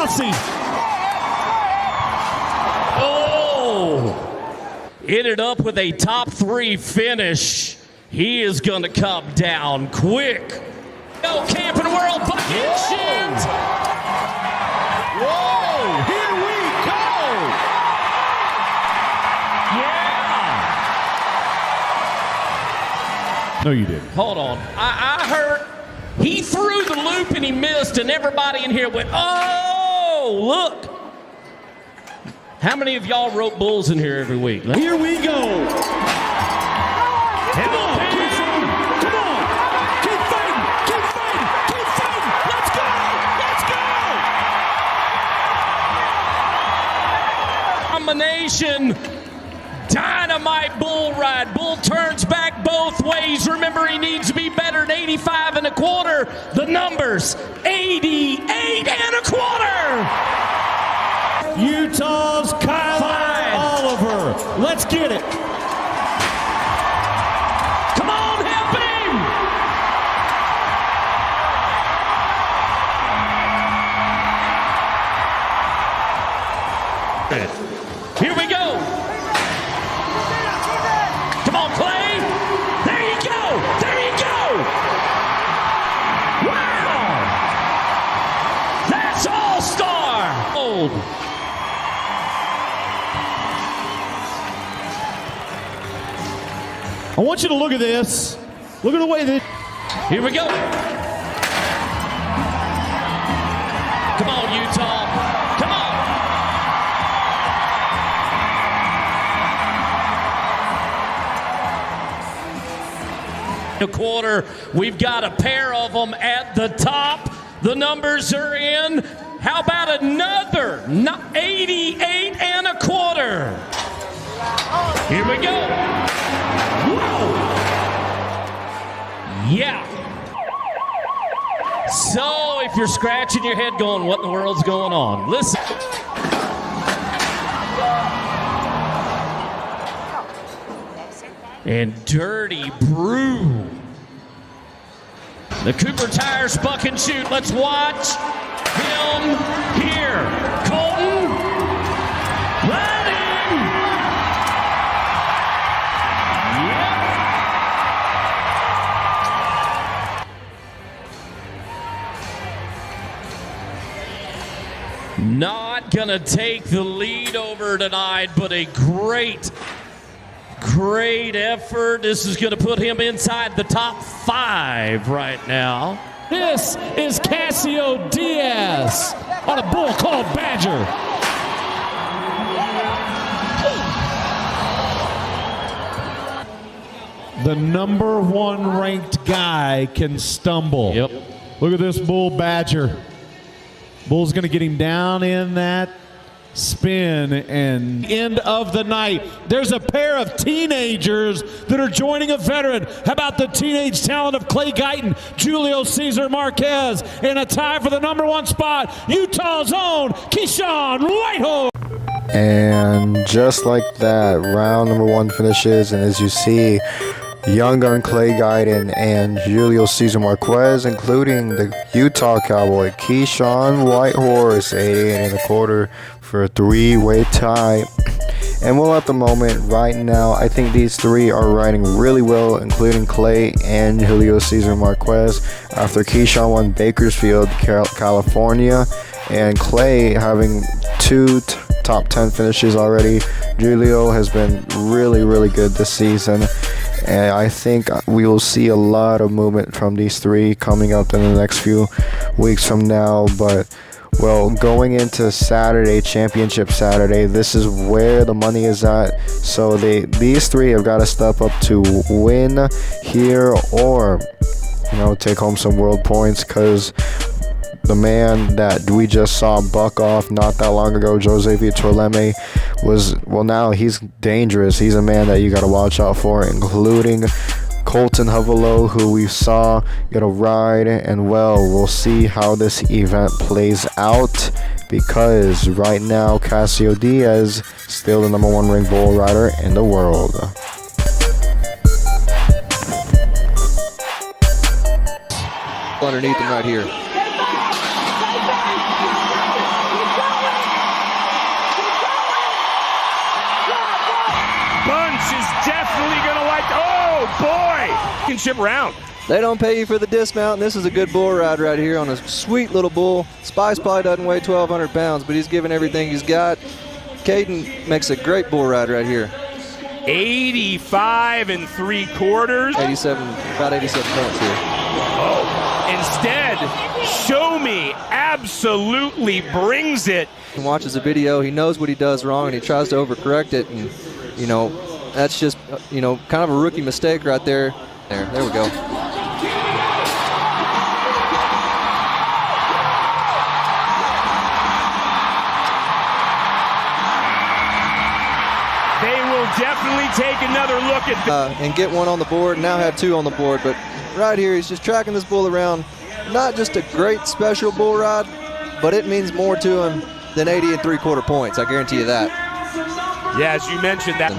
Rossi. Oh! Ended up with a top 3 finish. He is going to come down quick. Go Camping World bucket shoot. Whoa! Here we go! Yeah! No, you didn't. Hold on. I heard he threw the loop and he missed, and everybody in here went, oh, look. How many of y'all rope bulls in here every week? Here we go. Come on, Keyshawn. Come on. Keep fighting. Keep fighting. Keep fighting. Let's go. Let's go. Combination. Dynamite bull ride. Bull turns back both ways. Remember, he needs to be better than 85 1/4. The numbers, 88 1/4. Utah's Kyle Oliver. Let's get it. Come on, help him. Here we go. Come on, Clay. There you go. There you go. Wow. That's all-star. Old. I want you to look at this. Look at the way that. Here we go. Come on, Utah. Come on. A quarter. We've got a pair of them at the top. The numbers are in. How about another 88 1/4? Here we go. Whoa. Yeah. So if you're scratching your head going, what in the world's going on? Listen. And Dirty Brew. The Cooper Tires buck and shoot. Let's watch him here. Colton, let him. Not gonna take the lead over tonight, but a great effort. This is gonna put him inside the top 5 right now. This is Casio Diaz on a bull called Badger. The number 1 ranked guy can stumble. Yep. Look at this bull Badger. Bull's going to get him down in that spin and end of the night. There's a pair of teenagers that are joining a veteran. How about the teenage talent of Clay Guyton, Julio Cesar Marquez, and a tie for the number 1 spot, Utah's own Keyshawn Whitehorse. And just like that, round number 1 finishes, and as you see, young gun Clay Guyton and Julio Cesar Marquez, including the Utah Cowboy Keyshawn Whitehorse, 88 1/4 for a 3-way tie. And well, at the moment, right now, I think these 3 are riding really well, including Clay and Julio Cesar Marquez, after Keyshawn won Bakersfield, California, and Clay having 2 top 10 finishes already. Julio has been really good this season, and I think we will see a lot of movement from these 3 coming up in the next few weeks from now. But well, going into Saturday, Championship Saturday, this is where the money is at. So these 3 have got to step up to win here, or take home some world points, because the man that we just saw buck off not that long ago, Jose Vitorleme, now he's dangerous. He's a man that you got to watch out for, including Colton Hovelo, who we saw get a ride. And well, we'll see how this event plays out, because right now Casio Diaz still the number 1 ranked bull rider in the world. Underneath him right here. championship round. They don't pay you for the dismount, and this is a good bull ride right here on a sweet little bull. Spice probably doesn't weigh 1,200 pounds, but he's giving everything he's got. Caden makes a great bull ride right here. 85 3/4. 87, about 87 points here. Instead, Show Me absolutely brings it. He watches the video, he knows what he does wrong, and he tries to overcorrect it, and, you know, that's just, you know, kind of a rookie mistake right there. There we go. They will definitely take another look at and get one on the board, now have two on the board, but right here he's just tracking this bull around. Not just a great special bull ride, but it means more to him than 80 3/4 points, I guarantee you that. Yeah, as you mentioned that.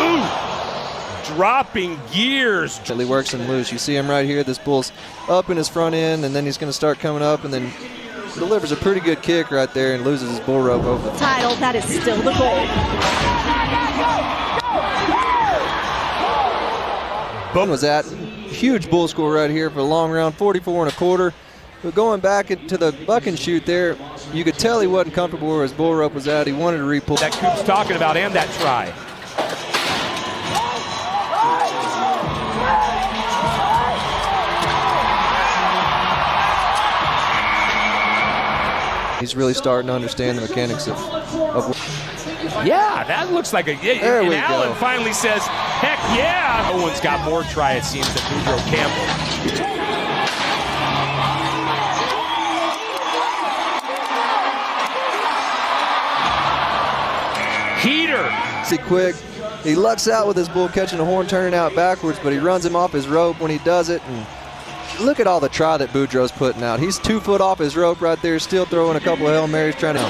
Ooh, dropping gears. He works him loose. You see him right here, this bull's up in his front end, and then he's gonna start coming up, and then delivers a pretty good kick right there and loses his bull rope over the title. That is still the goal. Bone was at huge bull score right here for a long round, 44 1/4. But going back to the buck and shoot there, you could tell he wasn't comfortable where his bull rope was at. He wanted to re-pull. That Coop's talking about and that try. He's really starting to understand the mechanics of yeah, that looks like a. There and we Allen go. finally says, heck yeah. Owen's got more try, it seems, than Boudreaux Campbell. Heater. See quick. He lucks out with his bull catching a horn, turning out backwards, but he runs him off his rope when he does it. And look at all the try that Boudreaux's putting out. He's 2 foot off his rope right there, still throwing a couple of Hail Marys trying to.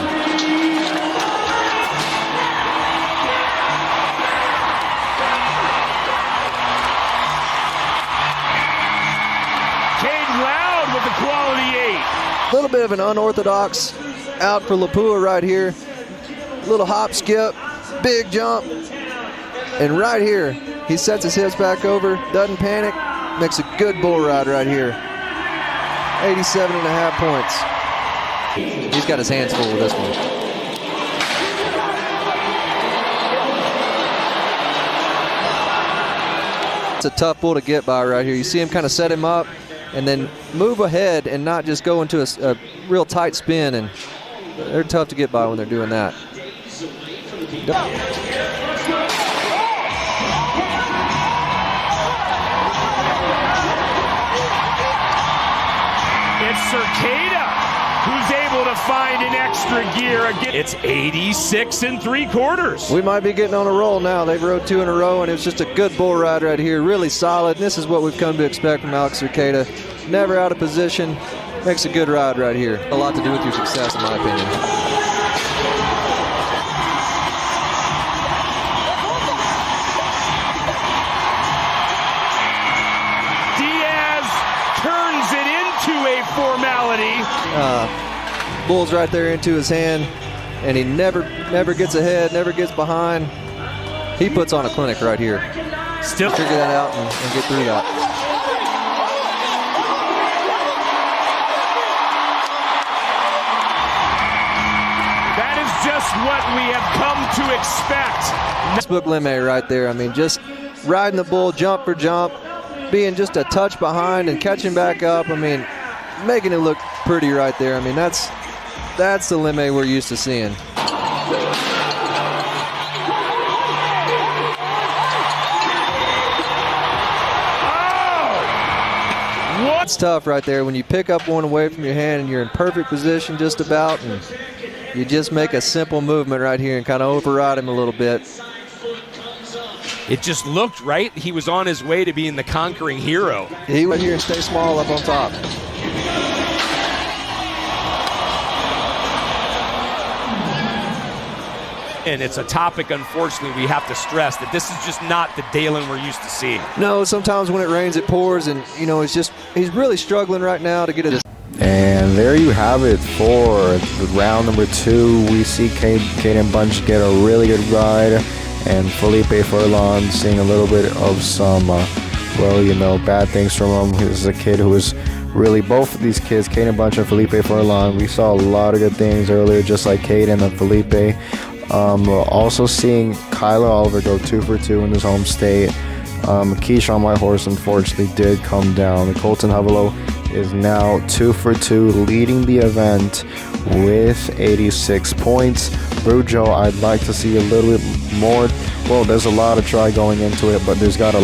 A little bit of an unorthodox out for Lapua right here. Little hop, skip, big jump. And right here, he sets his hips back over, doesn't panic, makes a good bull ride right here. 87.5 points. He's got his hands full with this one. It's a tough bull to get by right here. You see him kind of set him up and then move ahead and not just go into a real tight spin, and they're tough to get by when they're doing that. It's Cercada who's able to find an extra gear again. It's 86 3/4. We might be getting on a roll now. They've rode 2 in a row, and it was just a good bull ride right here. Really solid. And this is what we've come to expect from Alex Cercada. Never out of position. Makes a good ride right here. A lot to do with your success, in my opinion. Diaz turns it into a formality. Bull's right there into his hand, and he never gets ahead, never gets behind. He puts on a clinic right here. Still figure that out and get through that. That is just what we have come to expect. Textbook Lemme right there. I mean, just riding the bull jump for jump, being just a touch behind and catching back up. I mean, making it look pretty right there. I mean, that's the Lemme we're used to seeing. It's tough right there when you pick up one away from your hand and you're in perfect position just about, and you just make a simple movement right here and kind of override him a little bit. It just looked right. He was on his way to being the conquering hero. He went here and stay small up on top. And it's a topic, unfortunately, we have to stress that this is just not the Dalen we're used to seeing. No, sometimes when it rains, it pours, and, you know, he's really struggling right now to get it. And there you have it for round number 2. We see Caden Bunch get a really good ride, and Felipe Furlan seeing a little bit of some, bad things from him. He was a kid who was really, both of these kids, Caden Bunch and Felipe Furlan, we saw a lot of good things earlier, just like Caden and Felipe. Also seeing Kyler Oliver go 2 for 2 in his home state. Keyshawn Whitehorse unfortunately did come down. Colton Hovelo is now 2 for 2, leading the event with 86 points. Brujo, I'd like to see a little bit more. Well, there's a lot of try going into it, but there's got to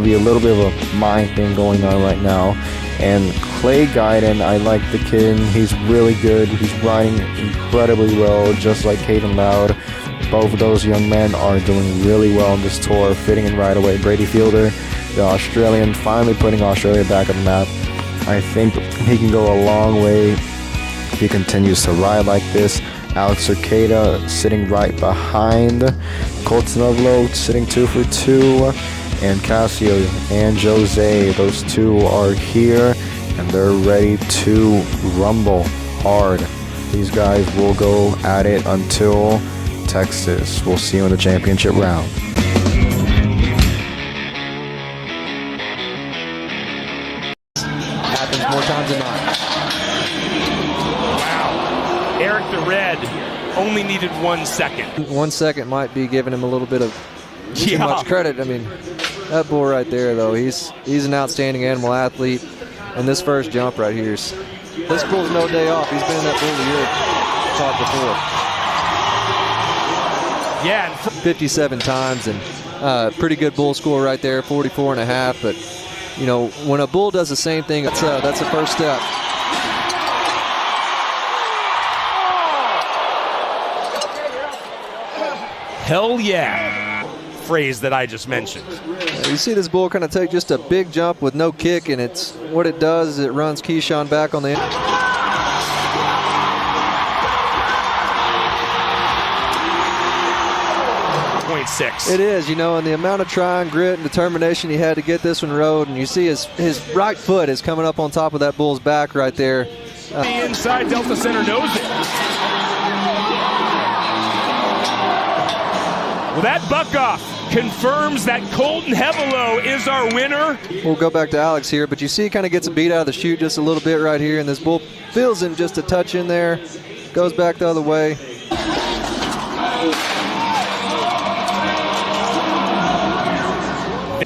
be a little bit of a mind thing going on right now. And Clay Guyton, I like the kid. He's really good. He's riding incredibly well, just like Caden Loud. Both of those young men are doing really well on this tour, fitting in right away. Brady Fielder, the Australian, finally putting Australia back on the map. I think he can go a long way if he continues to ride like this. Alex Cercada sitting right behind Colton Hovelo, sitting 2 for 2. And Casio and Jose, those two are here and they're ready to rumble hard. These guys will go at it until Texas. We'll see you in the championship round. Happens more times than not. Wow. Eric the Red only needed 1 second. 1 second might be giving him a little bit of too much credit. I mean, that bull right there, though, he's an outstanding animal athlete. And this first jump right here is, this bull's no day off. He's been in that bull a year talked before. Yeah. 57 times, and pretty good bull score right there, 44.5. But, you know, when a bull does the same thing, that's the first step. Hell yeah. Phrase that I just mentioned. You see this bull kind of take just a big jump with no kick, and it's what it does is it runs Keyshawn back on the end. 0.6. It is, you know, and the amount of try and grit and determination he had to get this one rode, and you see his right foot is coming up on top of that bull's back right there. The inside Delta Center knows it. Well, that buck off confirms that Colton Hovelo is our winner. We'll go back to Alex here, but you see he kind of gets a beat out of the chute just a little bit right here, and this bull feels him just a touch in there, goes back the other way.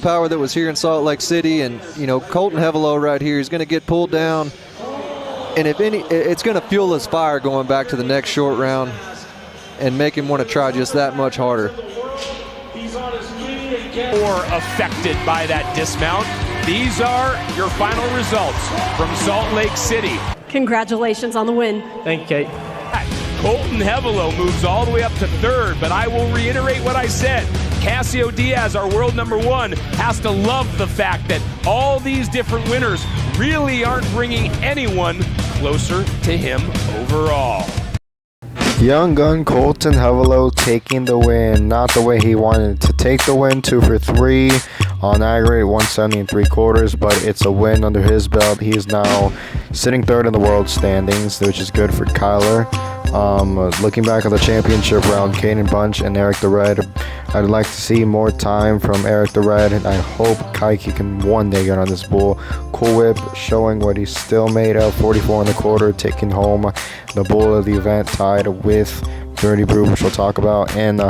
Power that was here in Salt Lake City, and you know, Colton Hovelo right here is going to get pulled down, and if any, it's going to fuel his fire going back to the next short round and make him want to try just that much harder. Or affected by that dismount. These are your final results from Salt Lake City. Congratulations on the win. Thank you, Kate. Colton Hovelo moves all the way up to third, but I will reiterate what I said. Casio Diaz, our world #1, has to love the fact that all these different winners really aren't bringing anyone closer to him overall. Young gun Colton Hovelo taking the win, not the way he wanted to take the win, 2 for 3 on aggregate, 170 3/4, but it's a win under his belt. He is now sitting third in the world standings, which is good for Kyler. Looking back at the championship round, Caden Bunch and Eric the Red, I'd like to see more time from Eric the Red, and I hope Kaiki can one day get on this bull. Cool Whip showing what he's still made of, 44 1/4, taking home the bull of the event, tied with Dirty Brew, which we'll talk about, and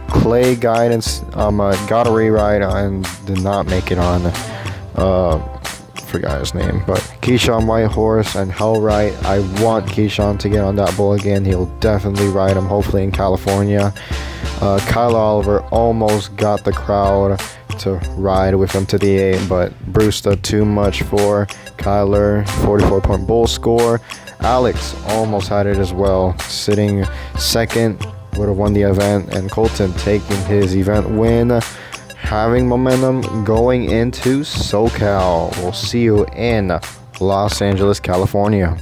Clay Guidance got a rewrite and did not make it on. Forgot his name, but Keyshawn Whitehorse and Hellright. I want Keyshawn to get on that bull again. He'll definitely ride him, hopefully in California. Kyle Oliver almost got the crowd to ride with him to the 8, but Brewster too much for Kyler. 44-point bull score. Alex almost had it as well, sitting second, would have won the event, and Colton taking his event win, having momentum going into SoCal. We'll see you in Los Angeles, California.